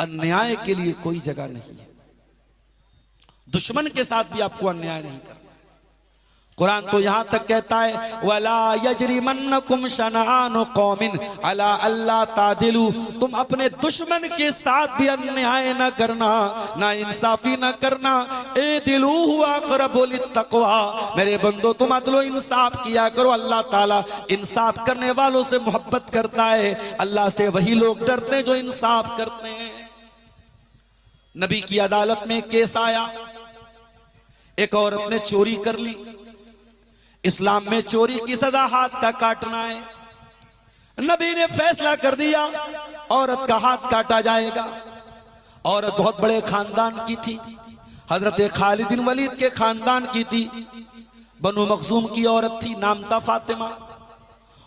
अन्याय के लिए कोई जगह नहीं है। दुश्मन के साथ भी आपको अन्याय नहीं करना। कुरान तो यहां तक कहता है वला यजरिमन्नकुम शनआन कौमिन अला अल्ला तादिलू, तुम अपने दुश्मन के साथ भी अन्याय न करना, ना इंसाफी न करना। ए दिलू हुआ अक़रबु लित्तक़वा, मेरे बंदो तुम अदलो इंसाफ किया करो। अल्लाह ताला इंसाफ करने वालों से मोहब्बत करता है। अल्लाह से वही लोग डरते हैं जो इंसाफ करते हैं। नबी की अदालत में केस आया, एक औरत ने चोरी कर ली। इस्लाम में चोरी की सजा हाथ का काटना है। नबी ने फैसला कर दिया औरत का हाथ काटा जाएगा। औरत बहुत बड़े खानदान की थी, हजरत खालिद बिन वलीद के खानदान की थी। बनु मखजूम की औरत थी, नाम था फातिमा।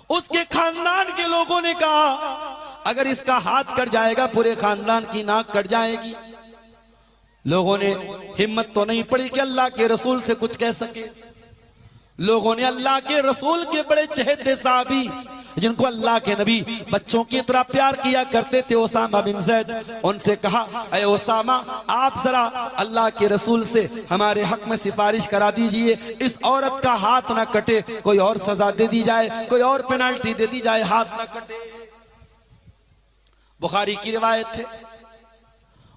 उसके खानदान के लोगों ने कहा अगर इसका हाथ कट जाएगा पूरे खानदान की नाक कट जाएगी। लोगों ने हिम्मत तो नहीं पड़ी कि अल्लाह के रसूल से कुछ कह सके। लोगों ने अल्लाह के रसूल के बड़े चहेते साहबी, जिनको अल्लाह के नबी बच्चों की तरह प्यार किया करते थे, ओसामा बिन ज़ैद, उनसे कहा अरे ओसामा आप जरा अल्लाह के रसूल से हमारे हक में सिफारिश करा दीजिए, इस औरत का हाथ ना कटे, कोई और सजा दे दी जाए, कोई और पेनाल्टी दे दी जाए, हाथ ना कटे। बुखारी की रिवायत है,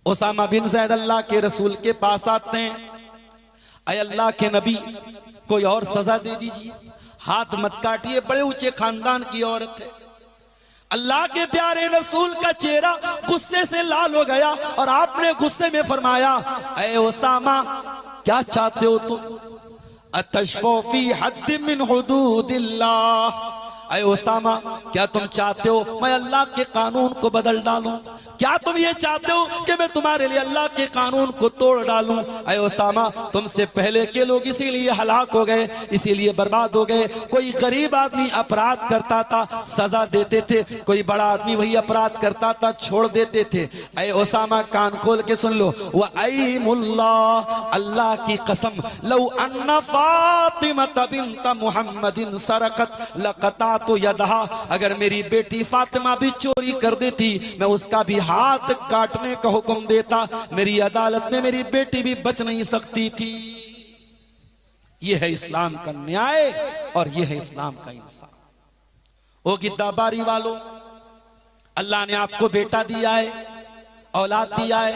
ओसामा बिन ज़ैद अल्लाह के रसूल के पास आते हैं, अय अल्लाह के नबी कोई और सजा दे दीजिए, हाथ मत काटिए, बड़े ऊंचे खानदान की औरत है। अल्लाह के प्यारे रसूल का चेहरा गुस्से से लाल हो गया और आपने गुस्से में फरमाया ऐ ओसामा क्या चाहते हो तुम? अतशफ़ू फी हद्द मिन हुदूदिल्लाह, ऐ ओसामा क्या तुम चाहते हो मैं अल्लाह के कानून को बदल डालूं? क्या तुम ये चाहते हो कि मैं तुम्हारे लिए अल्लाह के कानून को तोड़ डालूं? ऐ ओसामा तुमसे पहले के लोग इसीलिए हलाक हो गए, इसीलिए बर्बाद हो गए। कोई गरीब आदमी अपराध करता था सजा देते थे, कोई बड़ा आदमी वही अपराध करता था छोड़ देते थे। ऐ ओसामा कान खोल के सुन लो, व अयमुल्लाह, अल्लाह की कसम, लौ अन्ना फातिमा बिन्त मुहम्मदिन सरकत लक़ता तो यदहा, अगर मेरी बेटी फातिमा भी चोरी कर देती मैं उसका भी हाथ काटने का हुक्म देता। मेरी अदालत में मेरी बेटी भी बच नहीं सकती थी। यह है इस्लाम का न्याय और यह है इस्लाम का इंसाफ। ओ गिद्दाबारी वालों, अल्लाह ने आपको बेटा दिया है, औलाद दिया है,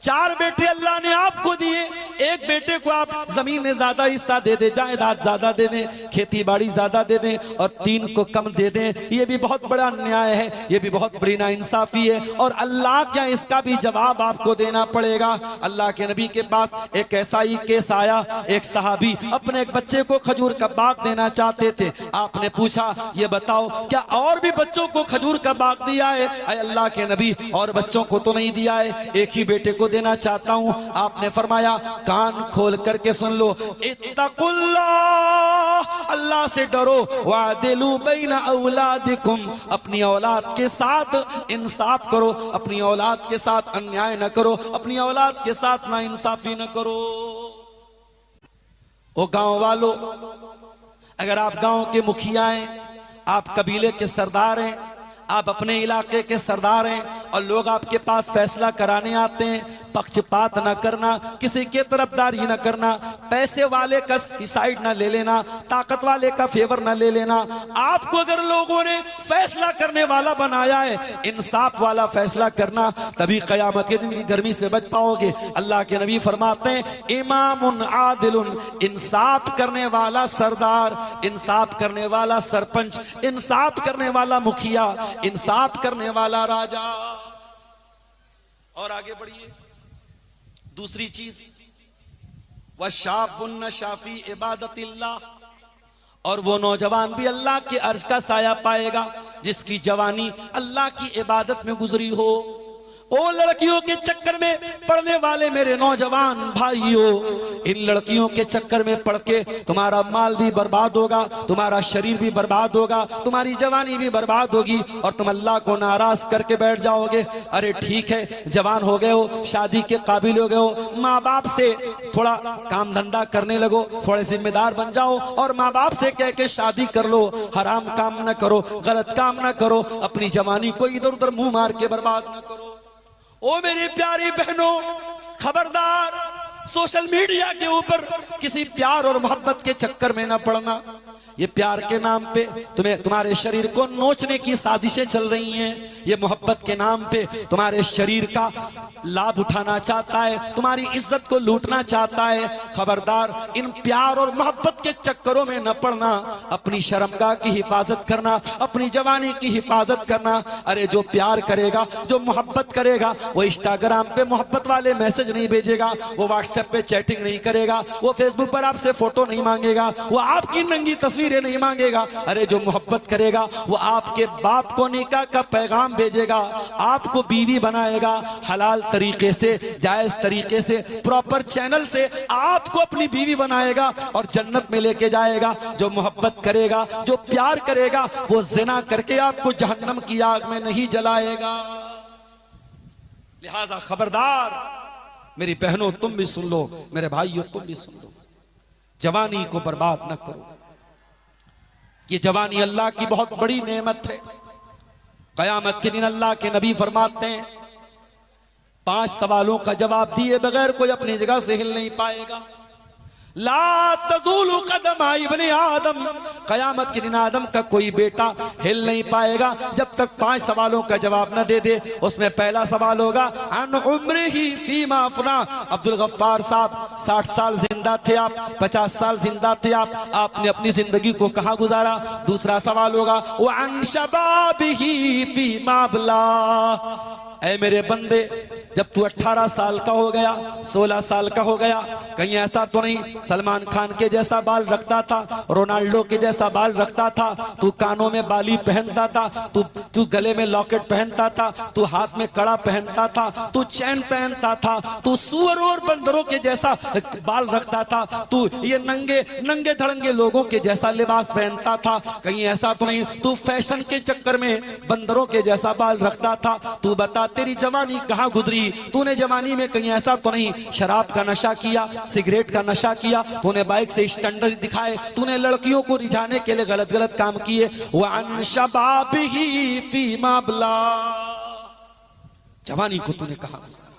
4 बेटे अल्लाह ने आपको दिए। एक बेटे को आप जमीन में ज्यादा हिस्सा दे दे, जायदाद ज्यादा दे दें, खेती बाड़ी ज्यादा दे दें, और 3 को कम दे दें, ये भी बहुत बड़ा अन्याय है, ये भी बहुत बड़ी नाइंसाफी है। और अल्लाह क्या इसका भी जवाब आपको देना पड़ेगा। अल्लाह के नबी के पास एक ऐसा ही केस आया, एक सहाबी अपने एक बच्चे को खजूर का बाग देना चाहते थे। आपने पूछा ये बताओ क्या और भी बच्चों को खजूर का बाग दिया है? अल्लाह के नबी और बच्चों को तो नहीं दिया है, एक ही बेटे को देना चाहता हूं। आपने फरमाया कान खोल करके सुन लो, इत्तकुल्लाह, अल्लाह से डरो, वादिलू बैना औलादिकुम, अपनी औलाद के साथ इंसाफ करो, अपनी औलाद के साथ अन्याय न करो, अपनी औलाद के साथ ना इंसाफी न करो। ओ गांव वालों, अगर आप गांव के मुखिया हैं, आप कबीले के सरदार हैं, आप अपने इलाके के सरदार हैं और लोग आपके पास फैसला कराने आते हैं, पक्षपात न करना, किसी के तरफदारी न करना, पैसे वाले का साइड न ले लेना, ताकत वाले का फेवर न ले लेना। आपको अगर लोगों ने फैसला करने वाला बनाया है, इंसाफ वाला फैसला करना, तभी कयामत के दिन की गर्मी से बच पाओगे। अल्लाह के नबी फरमाते हैं इमामुन आदिलुन, इंसाफ करने वाला सरदार, इंसाफ करने वाला सरपंच, इंसाफ करने वाला मुखिया, इंसाफ करने वाला राजा। और आगे बढ़िए, दूसरी चीज वशाबुन नशाफी इबादतिल्लाह, और वो नौजवान भी अल्लाह के अर्श का साया पाएगा जिसकी जवानी अल्लाह की इबादत में गुजरी हो। ओ लड़कियों के चक्कर में पड़ने वाले मेरे नौजवान भाइयों, इन लड़कियों के चक्कर में पड़ के तुम्हारा माल भी बर्बाद होगा, तुम्हारा शरीर भी बर्बाद होगा, तुम्हारी जवानी भी बर्बाद होगी और तुम अल्लाह को नाराज करके बैठ जाओगे। अरे ठीक है, जवान हो गए हो, शादी के काबिल हो गए हो, माँ बाप से थोड़ा काम धंधा करने लगो, थोड़े जिम्मेदार बन जाओ और माँ बाप से कह के शादी कर लो। हराम काम न करो, गलत काम न करो, अपनी जवानी को इधर उधर मुंह मार के बर्बाद न करो। ओ मेरी प्यारी बहनों, खबरदार सोशल मीडिया के ऊपर किसी प्यार और मोहब्बत के चक्कर में ना पड़ना। ये प्यार के नाम पे तुम्हारे शरीर को नोचने की साजिशें चल रही हैं। ये मोहब्बत के नाम पे तुम्हारे शरीर का लाभ उठाना चाहता है, तुम्हारी इज्जत को लूटना चाहता है। खबरदार इन प्यार और मोहब्बत के चक्करों में न पड़ना। अपनी शर्मगाह की हिफाजत करना, अपनी जवानी की हिफाजत करना। अरे जो प्यार करेगा, जो मोहब्बत करेगा, वो इंस्टाग्राम पे मोहब्बत वाले मैसेज नहीं भेजेगा, वो व्हाट्सएप पे चैटिंग नहीं करेगा, वो फेसबुक पर आपसे फोटो नहीं मांगेगा, वो आपकी नंगी तस्वीरें नहीं मांगेगा। अरे जो मोहब्बत करेगा वो आपके बाप को निकाह का पैगाम भेजेगा, आपको बीवी बनाएगा, हलाल तरीके से, जायज तरीके से, प्रॉपर चैनल से आपको अपनी बीवी बनाएगा और जन्नत में लेके जाएगा। जो मोहब्बत करेगा, जो प्यार करेगा, वो जिना करके आपको जहन्नम की आग में नहीं जलाएगा। लिहाजा खबरदार मेरी बहनों, तुम भी सुन लो, मेरे भाइयों तुम भी सुन लो, जवानी को बर्बाद न करो। ये जवानी अल्लाह की बहुत बड़ी नेमत है। कयामत के दिन अल्लाह के नबी फरमाते हैं 5 सवालों का जवाब दिए बगैर कोई अपनी जगह से हिल नहीं पाएगा। ला तज़ूलु कदम इब्ने आदम, कयामत के दिन आदम का कोई बेटा हिल नहीं पाएगा जब तक 5 सवालों का जवाब न दे दे। उसमें पहला सवाल होगा अन उम्रिही फीमा अफना। अब्दुल गफ्फार साहब 60 साल जिंदा थे आप, 50 साल जिंदा थे आप, आपने अपनी जिंदगी को कहां गुजारा। दूसरा सवाल होगा व अन शबाबिही फीमा अबला। ऐ मेरे बंदे, जब तू 18 साल का हो गया, 16 साल का हो गया, कहीं ऐसा तो नहीं सलमान खान के जैसा बाल रखता था, रोनाल्डो के जैसा बाल रखता था, तू कानों में बाली पहनता था, तू गले में लॉकेट पहनता था, तू हाथ में कड़ा पहनता था, तू चैन पहनता था, तू सुअर और बंदरों के जैसा बाल रखता था, तू ये नंगे धड़ंगे लोगों के जैसा लिबास पहनता था। कहीं ऐसा तो नहीं तू फैशन के चक्कर में बंदरों के जैसा बाल रखता था। तू बता तेरी जवानी कहां गुजरी? तूने जवानी में कहीं ऐसा तो नहीं शराब का नशा किया, सिगरेट का नशा किया, तूने बाइक से स्टैंडर्ड दिखाए, तूने लड़कियों को रिझाने के लिए गलत गलत काम किए। वअन शबाबिही फीमा अबला, जवानी को तूने कहां गुजारा?